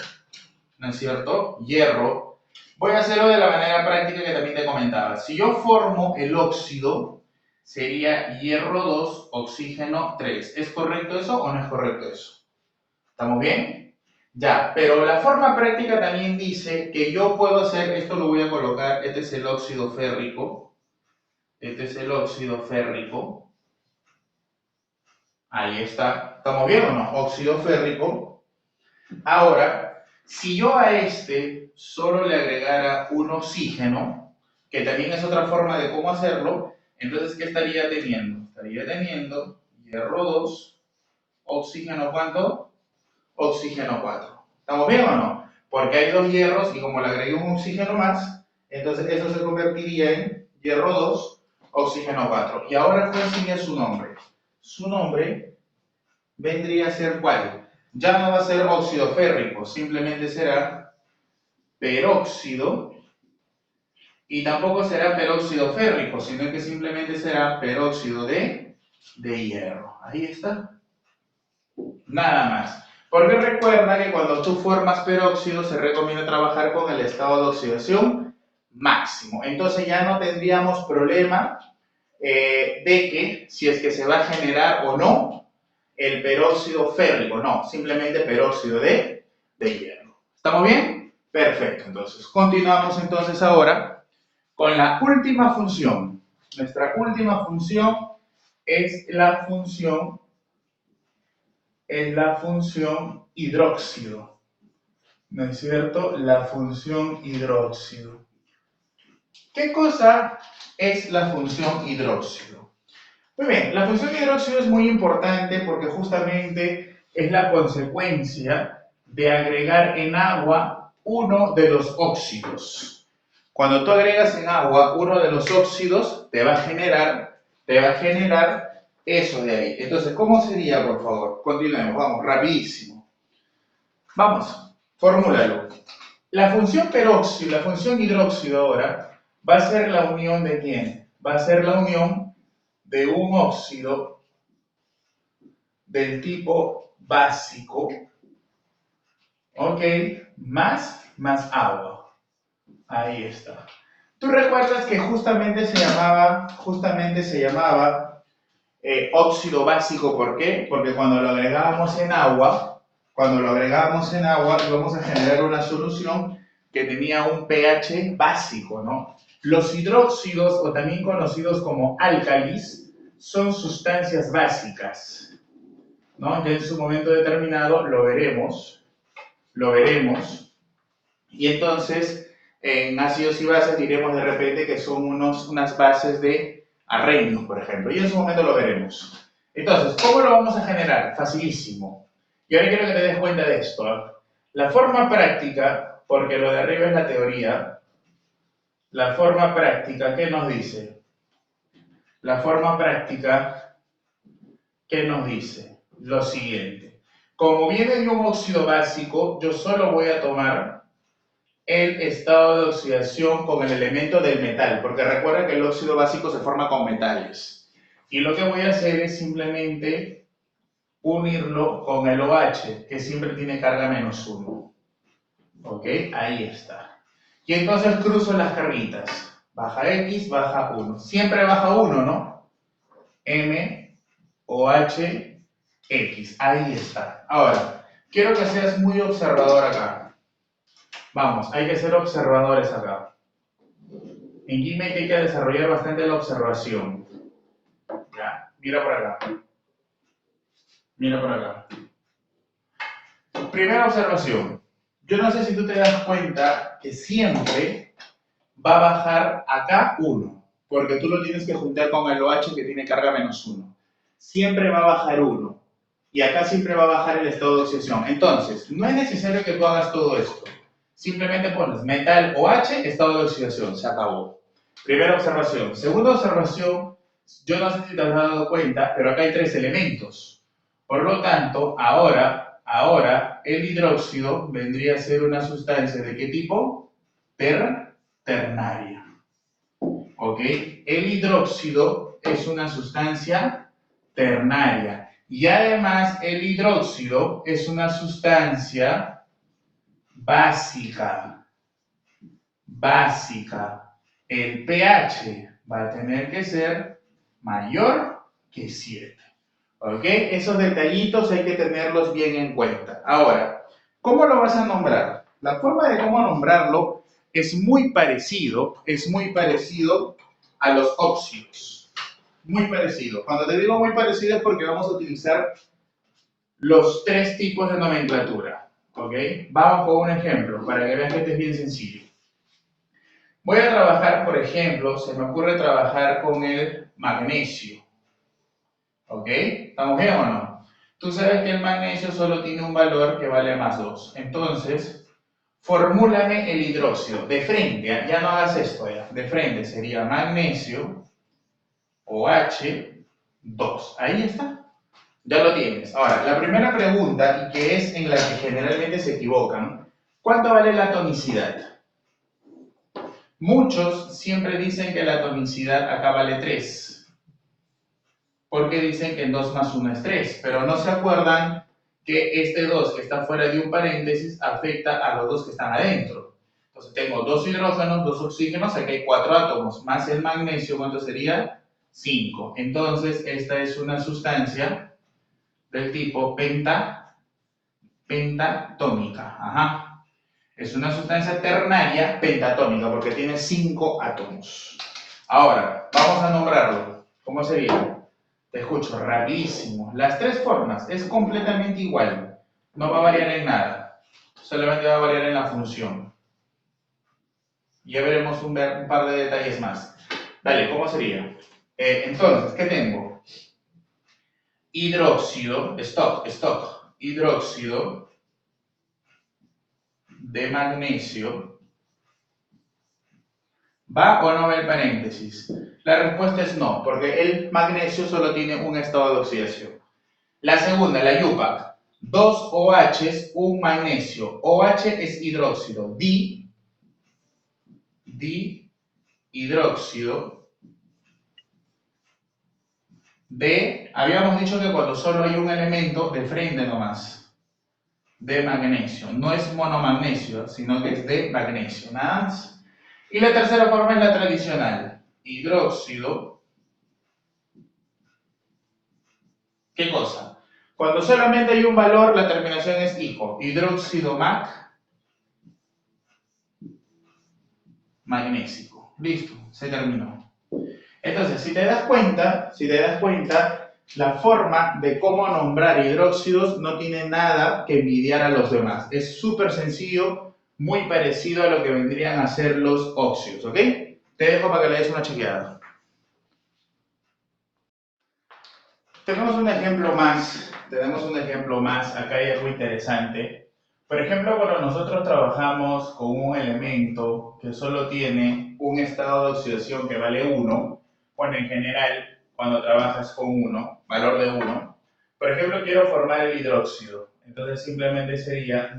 ¿no es cierto? Hierro. Voy a hacerlo de la manera práctica que también te comentaba. Si yo formo el óxido, sería hierro 2, oxígeno 3. ¿Es correcto eso o no es correcto eso? ¿Estamos bien? Ya, pero la forma práctica también dice que yo puedo hacer, esto lo voy a colocar, este es el óxido férrico. Este es el óxido férrico. Ahí está. ¿Estamos bien o no? Óxido férrico. Ahora, si yo a este solo le agregara un oxígeno, que también es otra forma de cómo hacerlo, entonces, ¿qué estaría teniendo? Estaría teniendo hierro 2, oxígeno ¿cuánto? Oxígeno 4. ¿Estamos bien o no? Porque hay dos hierros y como le agregué un oxígeno más, entonces eso se convertiría en hierro 2, oxígeno 4. Y ahora, ¿cuál sería su nombre? Su nombre vendría a ser ¿cuál? Ya no va a ser óxido férrico, simplemente será peróxido. Y tampoco será peróxido férrico, sino que simplemente será peróxido de hierro. Ahí está. Nada más. Porque recuerda que cuando tú formas peróxido se recomienda trabajar con el estado de oxidación máximo. Entonces ya no tendríamos problema de que si es que se va a generar o no el peróxido férrico. No, simplemente peróxido de hierro. ¿Estamos bien? Perfecto. Entonces continuamos entonces ahora con la última función. Nuestra última función es la función hidróxido. ¿No es cierto? La función hidróxido. ¿Qué cosa es la función hidróxido? Muy bien, la función hidróxido es muy importante porque justamente es la consecuencia de agregar en agua uno de los óxidos. Cuando tú agregas en agua uno de los óxidos, te va a generar eso de ahí. Entonces, ¿cómo sería, por favor? Continuemos, vamos, rapidísimo. Vamos, formúlalo. La función peróxido, la función hidróxido ahora, va a ser la unión ¿de quién? Va a ser la unión de un óxido del tipo básico, ¿ok? Más agua. Ahí está. Tú recuerdas que justamente se llamaba óxido básico, ¿por qué? Porque cuando lo agregábamos en agua, íbamos a generar una solución que tenía un pH básico, ¿no? Los hidróxidos, o también conocidos como álcalis, son sustancias básicas, ¿no? Ya en su momento determinado lo veremos, y entonces en ácidos y bases diremos de repente que son unas bases de Arrhenius, por ejemplo, y en su momento lo veremos. Entonces, ¿cómo lo vamos a generar? Facilísimo. Y ahora quiero que te des cuenta de esto, ¿eh? La forma práctica, porque lo de arriba es la teoría, la forma práctica, ¿qué nos dice? La forma práctica, ¿qué nos dice? Lo siguiente. Como viene de un óxido básico, yo solo voy a tomar el estado de oxidación con el elemento del metal, porque recuerda que el óxido básico se forma con metales. Y lo que voy a hacer es simplemente unirlo con el OH, que siempre tiene carga -1. ¿Ok? Ahí está. Y entonces cruzo las carguitas. Baja X, baja 1. Siempre baja 1, ¿no? M, OH, X. Ahí está. Ahora, quiero que seas muy observador acá. Vamos, hay que ser observadores acá. En química hay que desarrollar bastante la observación. Ya, mira por acá. Mira por acá. Primera observación. Yo no sé si tú te das cuenta que siempre va a bajar acá 1, porque tú lo tienes que juntar con el OH que tiene carga -1. Siempre va a bajar 1. Y acá siempre va a bajar el estado de oxidación. Entonces, no es necesario que tú hagas todo esto. Simplemente pones metal OH, estado de oxidación. Se acabó. Primera observación. Segunda observación, yo no sé si te has dado cuenta, pero acá hay 3 elementos. Por lo tanto, ahora el hidróxido vendría a ser una sustancia ¿de qué tipo? Ternaria. ¿Ok? El hidróxido es una sustancia ternaria. Y además el hidróxido es una sustancia básica. El pH va a tener que ser mayor que 7. ¿Ok? Esos detallitos hay que tenerlos bien en cuenta. Ahora, ¿cómo lo vas a nombrar? La forma de cómo nombrarlo es muy parecido a los óxidos. Muy parecido. Cuando te digo muy parecido es porque vamos a utilizar los 3 tipos de nomenclatura. ¿Ok? Vamos con un ejemplo para que vean que este es bien sencillo. Voy a trabajar, por ejemplo, se me ocurre trabajar con el magnesio. ¿Ok? ¿Estamos bien o no? Tú sabes que el magnesio solo tiene un valor que vale +2. Entonces, formúlame el hidróxido. De frente, ya no hagas esto ya. De frente sería magnesio OH2. Ahí está. Ya lo tienes. Ahora, la primera pregunta, y que es en la que generalmente se equivocan, ¿cuánto vale la tonicidad? Muchos siempre dicen que la tonicidad acá vale 3, porque dicen que 2 más 1 es 3, pero no se acuerdan que este 2 que está fuera de un paréntesis afecta a los dos que están adentro. Entonces tengo 2 hidrógenos, 2 oxígenos, aquí hay 4 átomos, más el magnesio, ¿cuánto sería? 5. Entonces, esta es una sustancia del tipo pentatónica. Ajá. Es una sustancia ternaria pentatónica porque tiene 5 átomos. Ahora, vamos a nombrarlo. ¿Cómo sería? Te escucho, rapidísimo. Las 3 formas es completamente igual. No va a variar en nada. Solamente va a variar en la función. Ya veremos un par de detalles más. Dale, ¿cómo sería? Entonces, ¿qué tengo? Hidróxido, hidróxido de magnesio. ¿Va o no va el paréntesis? La respuesta es no, porque el magnesio solo tiene un estado de oxidación. La segunda, la IUPAC. 2 OHs, un magnesio. OH es hidróxido. Dihidróxido de, habíamos dicho que cuando solo hay un elemento, de frente nomás, de magnesio. No es monomagnesio, sino que es de magnesio, nada más. Y la tercera forma es la tradicional. Hidróxido. ¿Qué cosa? Cuando solamente hay un valor, la terminación es hijo. Hidróxido magnésico. Listo, se terminó. Entonces, si te das cuenta, la forma de cómo nombrar hidróxidos no tiene nada que envidiar a los demás. Es súper sencillo, muy parecido a lo que vendrían a ser los óxidos, ¿ok? Te dejo para que le des una chequeada. Tenemos un ejemplo más, acá hay algo interesante. Por ejemplo, cuando nosotros trabajamos con un elemento que solo tiene un estado de oxidación que vale 1, bueno, en general, cuando trabajas con 1, valor de 1, por ejemplo, quiero formar el hidróxido, entonces simplemente sería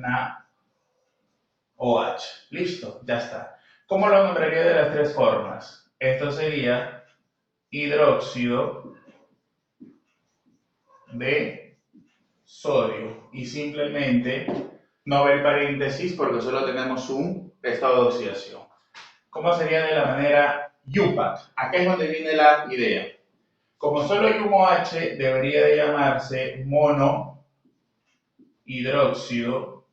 NaOH. Listo, ya está. ¿Cómo lo nombraría de las 3 formas? Esto sería hidróxido de sodio y simplemente no ver paréntesis porque solo tenemos un estado de oxidación. ¿Cómo sería de la manera IUPAC? Acá es donde viene la idea. Como solo hay un OH, debería de llamarse monohidróxido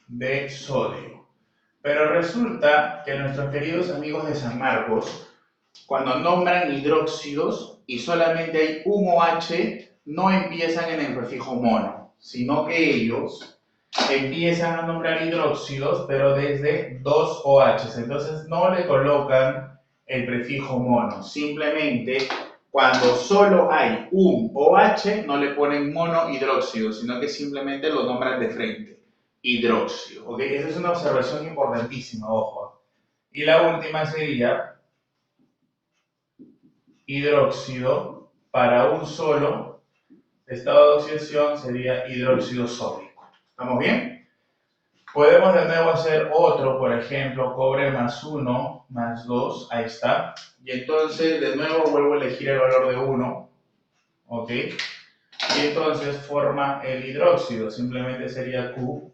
de sodio. Pero resulta que nuestros queridos amigos de San Marcos, cuando nombran hidróxidos y solamente hay un OH, no empiezan en el prefijo mono, sino que ellos empiezan a nombrar hidróxidos, pero desde 2 OHs. Entonces no le colocan el prefijo mono. Simplemente, cuando solo hay un OH, no le ponen monohidróxido, sino que simplemente lo nombran de frente. Hidróxido. ¿Ok? Esa es una observación importantísima, ojo. Y la última sería hidróxido para un solo estado de oxidación sería hidróxido sódico. ¿Estamos bien? Podemos de nuevo hacer otro, por ejemplo, cobre más 1 más 2, ahí está. Y entonces de nuevo vuelvo a elegir el valor de 1, ¿ok? Y entonces forma el hidróxido, simplemente sería Q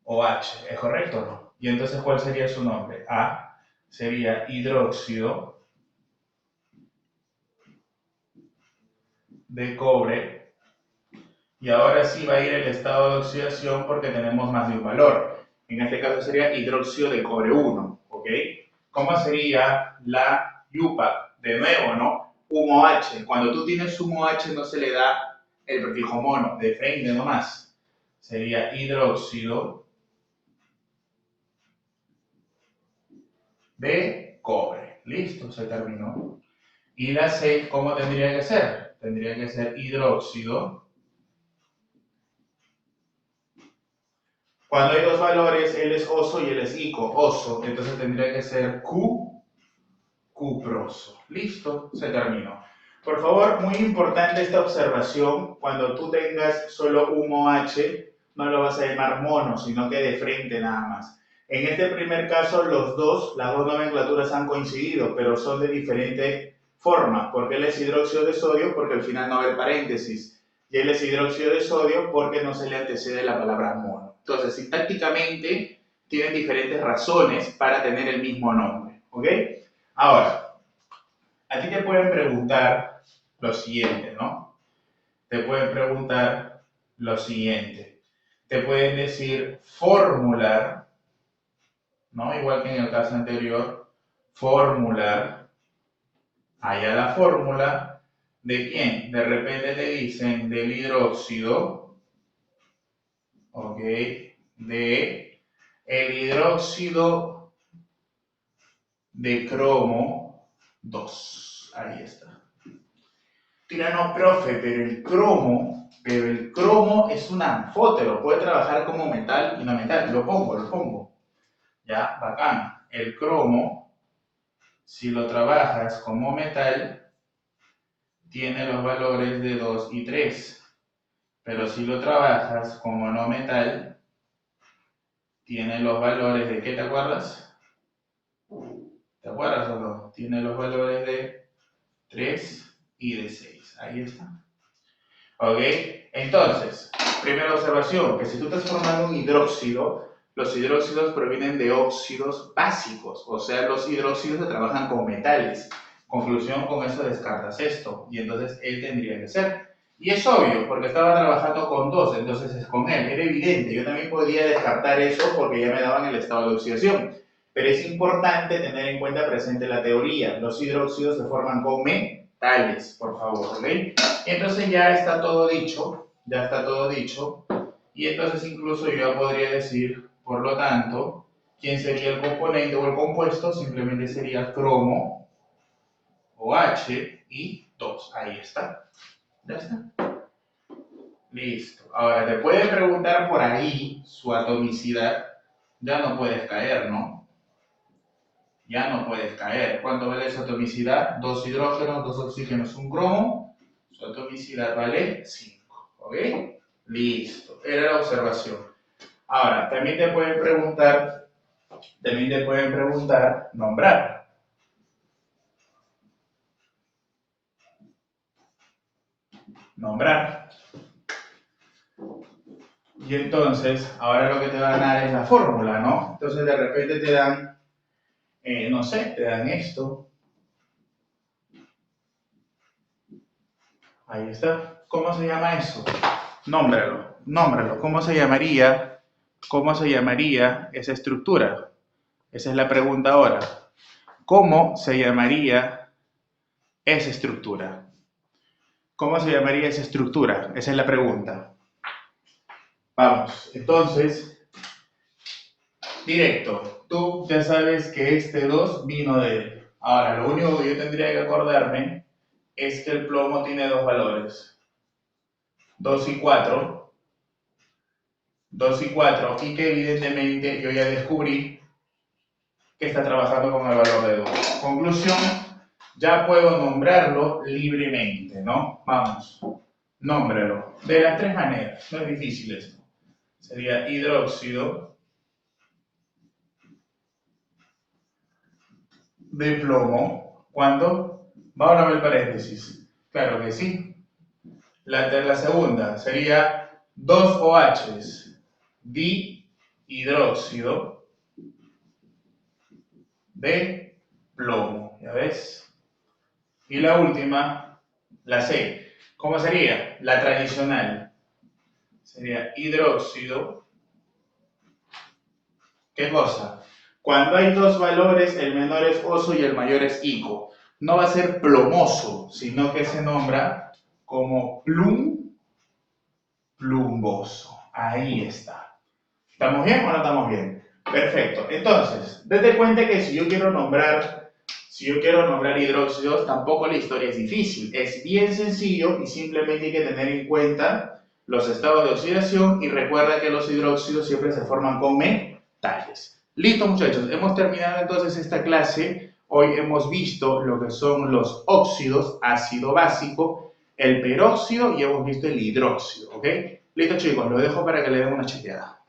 o H, ¿es correcto o no? Y entonces, ¿cuál sería su nombre? A sería hidróxido de cobre, y ahora sí va a ir el estado de oxidación porque tenemos más de un valor. En este caso sería hidróxido de cobre 1, ¿ok? ¿Cómo sería la IUPAC? De nuevo, ¿no? Un OH. Cuando tú tienes un OH no se le da el prefijo mono, de frente nomás. Sería hidróxido de cobre. Listo, se terminó. Y la C, ¿cómo tendría que ser? Tendría que ser hidróxido. Cuando hay dos valores, él es oso y él es ico, oso. Entonces tendría que ser Q cuproso. Listo, se terminó. Por favor, muy importante esta observación, cuando tú tengas solo un OH, no lo vas a llamar mono, sino que de frente nada más. En este primer caso, las dos nomenclaturas han coincidido, pero son de diferente forma. ¿Por qué él es hidróxido de sodio? Porque al final no va a haber paréntesis. Y él es hidróxido de sodio porque no se le antecede la palabra mono. Entonces, sintácticamente, tienen diferentes razones para tener el mismo nombre. ¿Ok? Ahora, a ti te pueden preguntar lo siguiente, ¿no? Te pueden preguntar lo siguiente. Te pueden decir formular, ¿no? Igual que en el caso anterior, formular. Allá la fórmula, ¿de quién? De repente te dicen del hidróxido, ¿ok? De el hidróxido de cromo 2. Ahí está. Tira, no, profe, pero el cromo es un anfótero, puede trabajar como metal y no metal. Lo pongo. Ya, bacán. El cromo, si lo trabajas como metal, tiene los valores de 2 y 3. Pero si lo trabajas como no metal, tiene los valores de, ¿qué te acuerdas? ¿Te acuerdas o no? Tiene los valores de 3 y de 6. Ahí está. ¿Ok? Entonces, primera observación, que si tú estás formando un hidróxido, los hidróxidos provienen de óxidos básicos, o sea, los hidróxidos se trabajan con metales. Conclusión, con eso descartas esto, y entonces él tendría que ser. Y es obvio, porque estaba trabajando con 2, entonces es con él, era evidente. Yo también podía descartar eso porque ya me daban el estado de oxidación. Pero es importante tener en cuenta presente la teoría. Los hidróxidos se forman con metales, por favor, ¿ok? Entonces ya está todo dicho, y entonces incluso yo ya podría decir, por lo tanto, ¿quién sería el componente o el compuesto? Simplemente sería cromo, OH y 2. Ahí está. Ya está. Listo. Ahora, te pueden preguntar por ahí su atomicidad. Ya no puedes caer, ¿no? Ya no puedes caer. ¿Cuánto vale su atomicidad? 2 hidrógenos, 2 oxígenos, 1 cromo. Su atomicidad vale 5. ¿Ok? Listo. Era la observación. Ahora, también te pueden preguntar nombrar. Nombrar. Y entonces, ahora lo que te van a dar es la fórmula, ¿no? Entonces, de repente te dan, no sé, te dan esto. Ahí está. ¿Cómo se llama eso? Nómbralo. ¿Cómo se llamaría esa estructura? Esa es la pregunta ahora. ¿Cómo se llamaría esa estructura? ¿Cómo se llamaría esa estructura? Esa es la pregunta. Vamos, entonces, directo. Tú ya sabes que este 2 vino de él. Ahora, lo único que yo tendría que acordarme es que el plomo tiene dos valores. 2 y 4. 2 y 4. Y que evidentemente yo ya descubrí que está trabajando con el valor de 2. Conclusión, ya puedo nombrarlo libremente, ¿no? Vamos, nómbralo. De las tres maneras, no es difícil esto. Sería hidróxido de plomo. ¿Cuándo? Va a abrir paréntesis. Claro que sí. La segunda sería 2 OHs, dihidróxido de plomo. ¿Ya ves? Y la última, la C. ¿Cómo sería? La tradicional. Sería hidróxido. ¿Qué cosa? Cuando hay dos valores, el menor es oso y el mayor es ico. No va a ser plomoso, sino que se nombra como plumboso. Ahí está. ¿Estamos bien o no estamos bien? Perfecto. Entonces, date cuenta que si yo quiero nombrar hidróxidos, tampoco la historia es difícil. Es bien sencillo y simplemente hay que tener en cuenta los estados de oxidación y recuerda que los hidróxidos siempre se forman con metales. Listo, muchachos. Hemos terminado entonces esta clase. Hoy hemos visto lo que son los óxidos, ácido básico, el peróxido y hemos visto el hidróxido, ¿ok? Listo chicos, lo dejo para que le den una chequeada.